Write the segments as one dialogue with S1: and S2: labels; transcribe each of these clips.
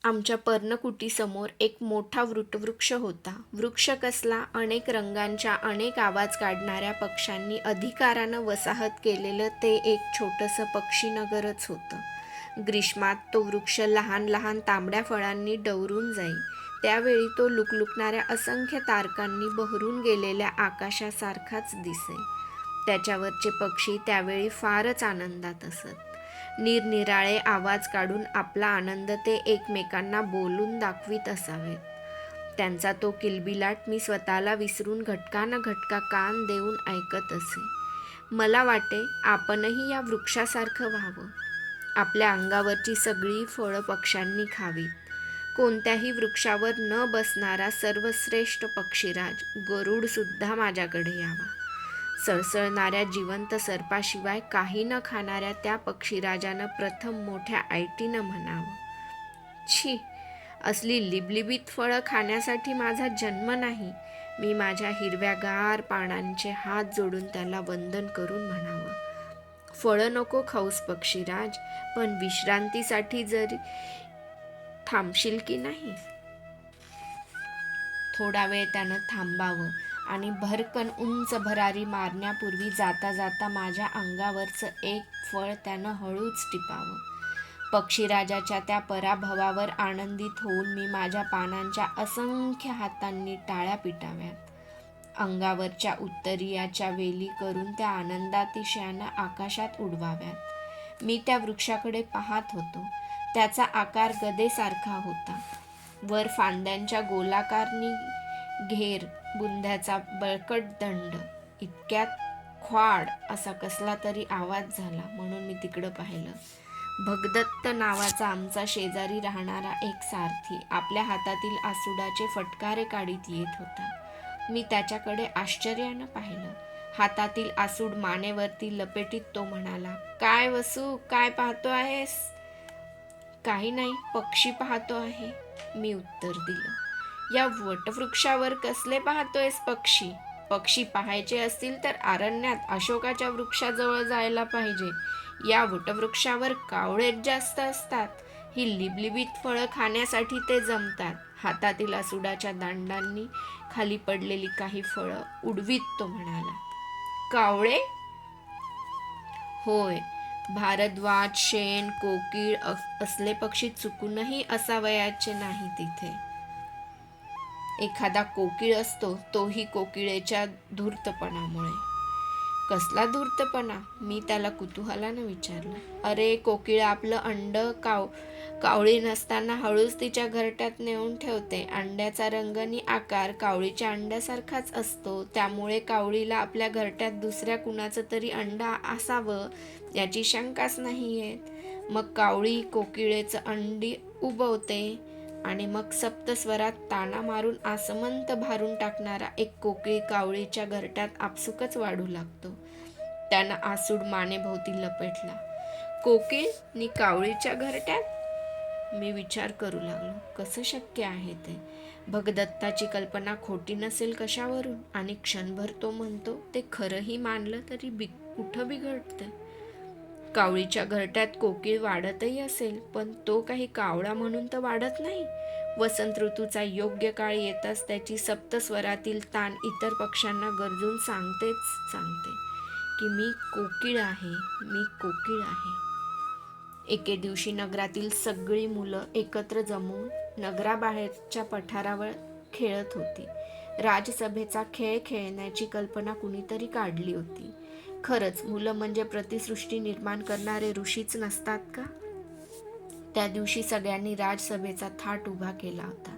S1: आमच्या पर्णकुटीसमोर एक मोठा वटवृक्ष होता. वृक्ष कसला? अनेक रंगांच्या, अनेक आवाज काढणाऱ्या पक्ष्यांनी अधिकारानं वसाहत केलेलं ते एक छोटंसं पक्षीनगरच होतं. ग्रीष्मात तो वृक्ष लहान लहान तांबड्या फळांनी डवरून जाई. त्यावेळी तो लुकलुकणाऱ्या असंख्य तारकांनी बहरून गेलेल्या आकाशासारखाच दिसे. त्याच्यावरचे पक्षी त्यावेळी फारच आनंदात असत. निरनिराळे आवाज काढून आपला आनंद ते एकमेकांना बोलून दाखवीत असावेत. त्यांचा तो किलबिलाट मी स्वतःला विसरून घटकानं घटका कान देऊन ऐकत असे. मला वाटे आपणही या वृक्षासारखं व्हावं. आपल्या अंगावरची सगळी फळं पक्ष्यांनी खावीत. कोणत्याही वृक्षावर न बसणारा सर्वश्रेष्ठ पक्षीराज गरुडसुद्धा माझ्याकडे यावा. सळसळणाऱ्या जिवंत सर्पाशिवाय काही न खाणाऱ्या त्या पक्षीराजानं प्रथम मोठ्या ऐटीनं म्हणावं, छी, असली लिबलिबीत फळं खाण्यासाठी माझा जन्म नाही. मी माझ्या हिरव्यागार पानांचे हात जोडून त्याला वंदन करून म्हणावं, फळं नको खाऊस पक्षीराज, पण विश्रांतीसाठी जरी थांबशील की नाही. थोडा वेळ त्यानं थांबावं आणि भरकन उंच भरारी मारण्यापूर्वी जाता जाता माझ्या अंगावरचं एक फळ त्यानं हळूच टिपावं. पक्षीराजाच्या त्या पराभवावर आनंदित होऊन मी माझ्या पानांच्या असंख्य हातांनी टाळ्या पिटाव्यात. अंगावरच्या उत्तरीयाच्या वेली करून त्या आनंदातिशयानं आकाशात उडवाव्यात. मी त्या वृक्षाकडे पाहत होतो. त्याचा आकार गदेसारखा होता. वर फांद्यांच्या गोलाकारनी घेर, बुंध्याचा बळकट दंड. इतक्यात ख्वाड असा कसला तरी आवाज झाला म्हणून मी तिकडं पाहिलं. भगदत्त नावाचा आमचा शेजारी राहणारा एक सारथी आपल्या हातातील आसूडाचे फटकारे काढीत येत होता. मी त्याच्याकडे आश्चर्यानं पाहिलं. हातातील आसूड मानेवरती लपेटीत तो म्हणाला, काय वसू, काय पाहतो आहेस? काही नाही, पक्षी पाहतो आहे, मी उत्तर दिलं. या वटवृक्षावर कसले पाहतोयस पक्षी? पक्षी पाहायचे असतील तर अरण्यात अशोकाच्या वृक्षाजवळ जायला पाहिजे. या वटवृक्षावर कावळेच जास्त असतात. ही लिबलिबीत फळं खाण्यासाठी ते जमतात. हातातील आसूडाच्या दांडांनी खाली पडलेली काही फळं उडवीत तो म्हणाला, कावळे? होय, भारद्वाज, शेण, कोकीळ असले पक्षी चुकूनही असावयाचे नाही तिथे. एखादा कोकीळ असतो, तोही कोकिळेच्या धूर्तपणामुळे. कसला धूर्तपणा? मी त्याला कुतूहलानं विचारलं. अरे, कोकिळ आपलं अंड कावळी नसताना हळूच तिच्या घरट्यात नेऊन ठेवते. अंड्याचा रंग आणि आकार कावळीच्या अंड्यासारखाच असतो. त्यामुळे कावळीला आपल्या घरट्यात दुसऱ्या कुणाचं तरी अंड असावं याची शंकाच नाही येत. मग कावळी कोकिळेचं अंडी उबवते आणि मग सप्तस्वरात ताना मारून आसमंत भारून टाकणारा एक कोकिळ कावळीच्या घरट्यात आपसुकच वाढू लागतो. त्यानं आसूड मानेभोवती लपेटला. कोकिळ नि कावळीच्या घरट्यात? मी विचार करू लागलो, कसं शक्य आहे ते? भगदत्ताची कल्पना खोटी नसेल कशावरून? आणि क्षणभर तो म्हणतो ते खरंही मानलं तरी कुठं बिघडते? कावळीच्या घरट्यात कोकिळ वाढतही असेल, पण तो काही कावळा म्हणून तर वाढत नाही. वसंत ऋतूचा योग्य काळ येताच त्याची सप्तस्वरातील तान इतर पक्ष्यांना गरजून सांगते की मी कोकिळ आहे, मी कोकिळ आहे. एके दिवशी नगरातील सगळी मुलं एकत्र जमून नगराबाहेरच्या पठारावर खेळत होती. राजसभेचा खेळ खेळण्याची कल्पना कुणीतरी काढली होती. खरंच मुलं म्हणजे प्रतिसृष्टी निर्माण करणारे ऋषीच नसतात का? त्या दिवशी सगळ्यांनी राजसभेचा थाट उभा केला होता.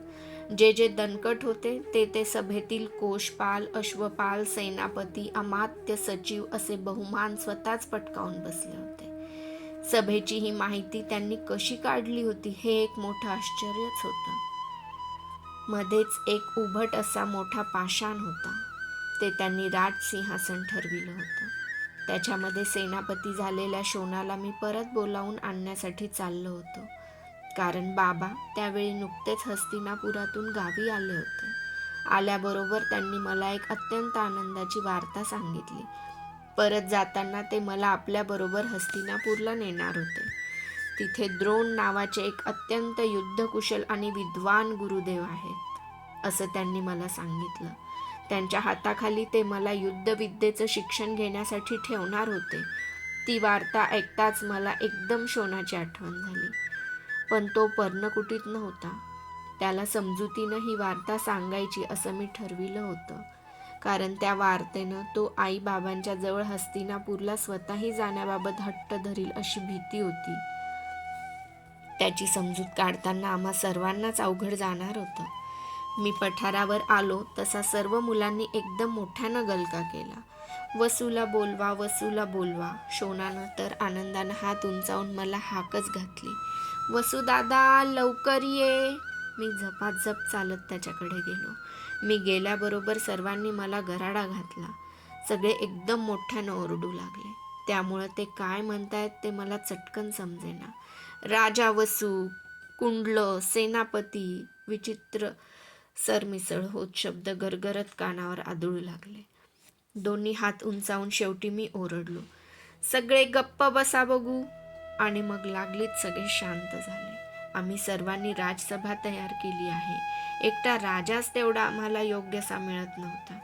S1: जे जे दणकट होते ते सभेतील कोशपाल, अश्वपाल, सेनापती, अमात्य, सचिव असे बहुमान स्वतःच पटकावून बसले होते. सभेची ही माहिती त्यांनी कशी काढली होती हे एक मोठं आश्चर्यच होतं. मध्येच एक उभट असा मोठा पाषाण होता. ते त्यांनी राजसिंहासन ठरविलं होतं. त्याच्यामध्ये सेनापती झालेल्या शोनाला मी परत बोलावून आणण्यासाठी चाललो होतो. कारण बाबा त्यावेळी नुकतेच हस्तिनापुरातून गावी आले होते. आल्याबरोबर त्यांनी मला एक अत्यंत आनंदाची वार्ता सांगितली. परत जाताना ते मला आपल्याबरोबर हस्तिनापूरला नेणार होते. तिथे द्रोण नावाचे एक अत्यंत युद्धकुशल आणि विद्वान गुरुदेव आहेत असं त्यांनी मला सांगितलं. त्यांच्या हाताखाली ते मला युद्धविद्येचं शिक्षण घेण्यासाठी ठेवणार होते. ती वार्ता ऐकताच मला एकदम शोनाची आठवण झाली. पण तो पर्णकुटीत नव्हता. त्याला समजुतीनं ही वार्ता सांगायची असं मी ठरविलं होतं, कारण त्या वार्तेनं तो आई बाबांच्या जवळ हस्तिनापूरला स्वतःही जाण्याबाबत हट्ट धरील अशी भीती होती. त्याची समजूत काढताना आम्हा सर्वांनाच अवघड जाणार होतं. मी पठारावर आलो तसा सर्व मुलांनी एकदम मोठ्यानं गलका केला. वसूला बोलवा, वसूला बोलवा. शोनानं तर आनंदानं हात उंचावून मला हाकच घातली. वसू दादा, लवकर ये. मी झपाझप चालत त्याच्याकडे गेलो. मी गेल्याबरोबर सर्वांनी मला गराडा घातला. सगळे एकदम मोठ्यानं ओरडू लागले. त्यामुळं ते काय म्हणतायत ते मला चटकन समजेना. राजा वसू, कुंडलं, सेनापती, विचित्र सरमिसळ होत शब्द गरगरत कानावर आदळू लागले. दोन्ही हात उंचावून शेवटी मी ओरडलो, सगळे गप्प बसा बघू. आणि मग लागलीच सगळे शांत झाले. आम्ही सर्वांनी राजसभा तयार केली आहे. एकटा राजाच तेवढा आम्हाला योग्यसा मिळत नव्हता.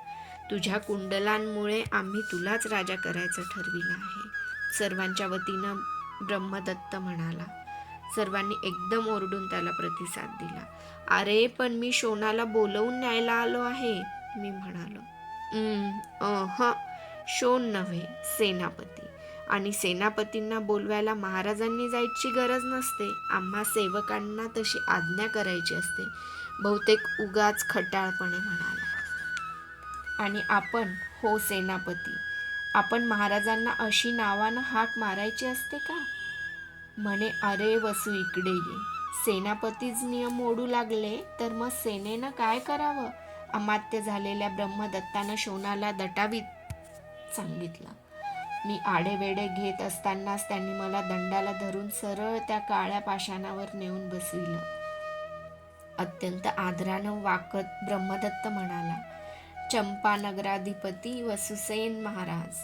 S1: तुझ्या कुंडलांमुळे आम्ही तुलाच राजा करायचं ठरविलं आहे, सर्वांच्या वतीनं ब्रह्मदत्त म्हणाला. सर्वांनी एकदम ओरडून त्याला प्रतिसाद दिला. अरे पण मी शोनाला बोलवून न्यायला आलो आहे, मी म्हणालो. शोन नव्हे, सेनापती. आणि सेनापतींना बोलवायला महाराजांनी जायची गरज नसते. आम्हा सेवकांना तशी आज्ञा करायची असते, बहुतेक उगाच खटाळपणे म्हणाला. आणि आपण, हो सेनापती, आपण महाराजांना अशी नावानं हाक मारायची असते का? म्हणे, अरे वसू इकडे ये. सेनापतीच नियम मोडू लागले तर मग सेनेनं काय करावं? अमात्य झालेल्या ब्रह्मदत्तानं शोनाला दटावीत सांगितलं. मी आडेवेडे घेत असतानाच त्यांनी मला दंडाला धरून सरळ त्या काळ्या पाषाणावर नेऊन बसविलं. अत्यंत आदरानं वाकत ब्रह्मदत्त म्हणाला, चंपानगराधिपती वसुसेन महाराज.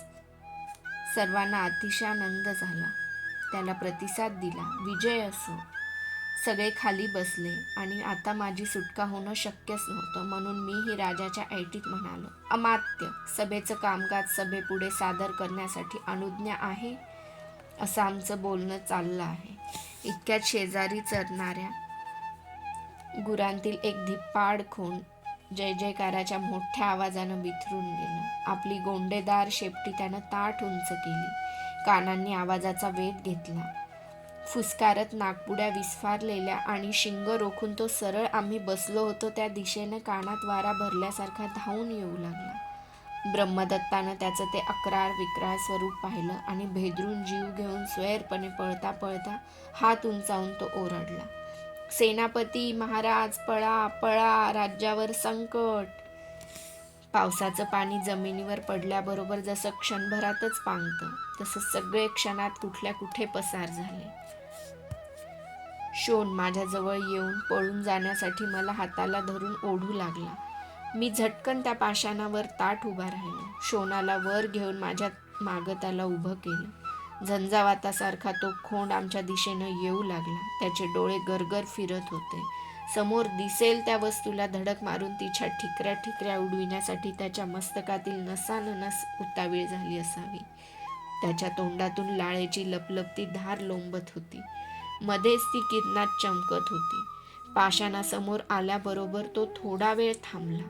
S1: सर्वांना अतिशय आनंद झाला. त्याला प्रतिसाद दिला. विजय असो. सगळे खाली बसले आणि आता माझी सुटका होणं शक्यच नव्हतं, म्हणून मीही राजाच्या ऐटीत म्हणालो, अमात्य, सभेचं कामकाज सभेपुढे सादर करण्यासाठी अनुज्ञा आहे. असं आमचं बोलणं चाललं आहे. इतक्यात शेजारी चरणाऱ्या गुरांतील एक धिप्पाड खोंड जय जयकाराच्या मोठ्या आवाजानं बिथरून गेलं. आपली गोंडेदार शेपटी त्यानं ताठ उंच केली. कानांनी आवाजाचा वेध घेतला. फुसकारत नाकपुड्या विस्फारलेल्या आणि शिंग रोखून तो सरळ आम्ही बसलो होतो त्या दिशेनं कानात वारा भरल्यासारखा धावून येऊ लागला. ब्रह्मदत्तानं त्याचं ते अक्राळ विक्राळ स्वरूप पाहिलं आणि भेदरून जीव घेऊन स्वैरपणे पळता पळता हात उंचावून तो ओरडला, सेनापती महाराज, पळा पळा, राज्यावर संकट. पावसाचं पाणी जमिनीवर पडल्याबरोबर जसं क्षणभरातच पांगतं, तसं सगळे क्षणात कुठल्या कुठे पसार झाले. शोन माझ्याजवळ येऊन पळून जाण्यासाठी मला हाताला धरून ओढू लागला. मी झटकन त्या पाषाणावर ताठ उभा राहिलो. शोनाला वर घेऊन माझ्या मागं त्याला उभं केलं. झंझावातासारखा तो खोंड आमच्या दिशेनं येऊ लागला. त्याचे डोळे गरगर फिरत होते. समोर दिसेल त्या वस्तूला धडक मारून तिच्या ठिकऱ्या ठिकऱ्या उडविण्यासाठी त्याच्या मस्तकातील नसाननस उतावीळ झाली असावी. त्याच्या तोंडातून लाळेची लपलपती धार लोंबत होती. मध्येच ती किरणात चमकत होती. पाषाणासमोर आल्याबरोबर तो थोडा वेळ थांबला.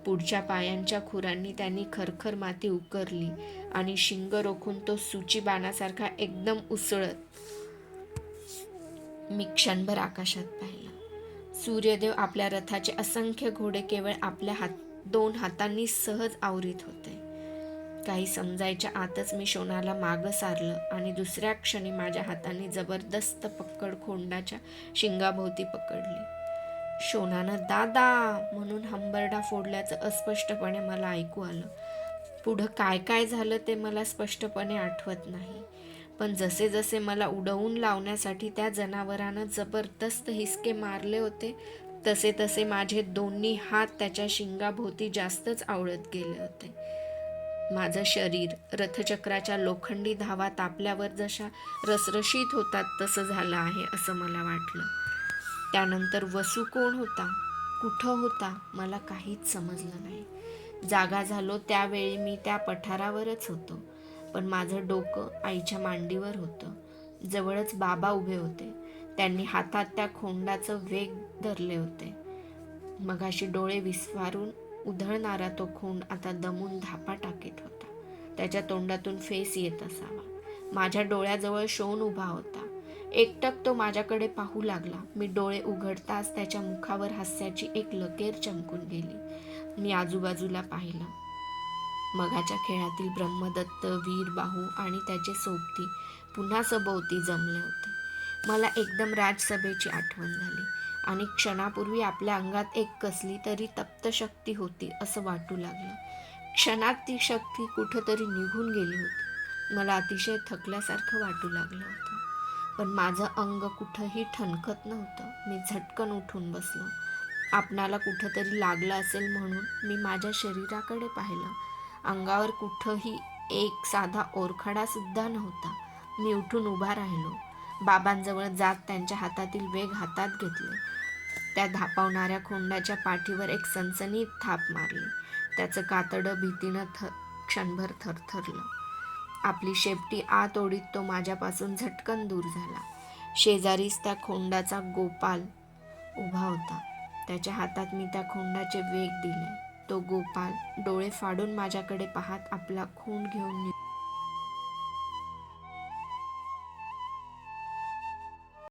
S1: पुढच्या पायांच्या खुरांनी त्यांनी खरखर माती उकरली आणि शिंग रोखून तो सूची बाणासारखा एकदम उसळत मी क्षणभर आकाशात पाहिला. सूर्यदेव आपल्या रथाचे असंख्य घोडे केवळ आपल्या दोन हातांनी सहज आवरीत होते. काही समजायच्या आतच मी शोनाला मागं सारलं आणि दुसऱ्या क्षणी माझ्या हाताने जबरदस्त पक्कड खोंडाच्या शिंगाभोवती पकडली. शोनानं दादा म्हणून हंबरडा फोडल्याचं अस्पष्टपणे मला ऐकू आलं. पुढं काय काय झालं ते मला स्पष्टपणे आठवत नाही, पण जसे जसे मला उडवून लावण्यासाठी त्या जनावरानं जबरदस्त हिसके मारले होते, तसे तसे माझे दोन्ही हात त्याच्या शिंगाभोवती जास्तच आवळत गेले होते. माझं शरीर रथचक्राच्या लोखंडी धावा तापल्यावर जशा रसरशीत होतात तसं झालं आहे असं मला वाटलं. त्यानंतर वसू कोण होता, कुठं होता, मला काहीच समजलं नाही. जागा झालो त्यावेळी मी त्या पठारावरच होतो, पण माझं डोकं आईच्या मांडीवर होतं. जवळच बाबा उभे होते. त्यांनी हातात त्या खोंडाचं वेग धरले होते. मगाशी डोळे विस्फारून उधळणारा तो खोंड आता दमून धापा टाकीत होता. त्याच्या तोंडातून फेस येत असावा. माझ्या डोळ्याजवळ शोन उभा होता. एकटक तो माझ्याकडे पाहू लागला. मी डोळे उघडताच त्याच्या मुखावर हास्याची एक लकेर चमकून गेली. मी आजूबाजूला पाहिलं. मगाच्या खेळातील ब्रह्मदत्त, वीरबाहू आणि त्याचे सोबती पुन्हा सभोवती जमले होते. मला एकदम राजसभेची आठवण झाली आणि क्षणापूर्वी आपल्या अंगात एक कसली तरी तप्त शक्ती होती असं वाटू लागलं. क्षणात ती शक्ती कुठंतरी निघून गेली होती. मला अतिशय थकल्यासारखं वाटू लागलं होतं, पण माझं अंग कुठंही ठणकत नव्हतं. मी झटकन उठून बसलो. आपणाला कुठंतरी लागलं असेल म्हणून मी माझ्या शरीराकडे पाहिलं. अंगावर कुठंही एक साधा ओरखडा सुद्धा नव्हता. मी उठून उभा राहिलो. बाबांजवळ जात त्यांच्या हातातील वेग हातात घेतले. त्या धापावणाऱ्या खोंडाच्या पाठीवर एक सनसनीत थाप मारली. त्याचं कातडं भीतीनं क्षणभर थरथरलं. आपली शेपटी आत ओढीत तो माझ्यापासून झटकन दूर झाला. शेजारीच त्या खोंडाचा गोपाल उभा होता. त्याच्या हातात मी त्या खोंडाचे वेग दिले. तो गोपाल डोळे फाडून माझ्याकडे पाहत आपला खोंड घेऊन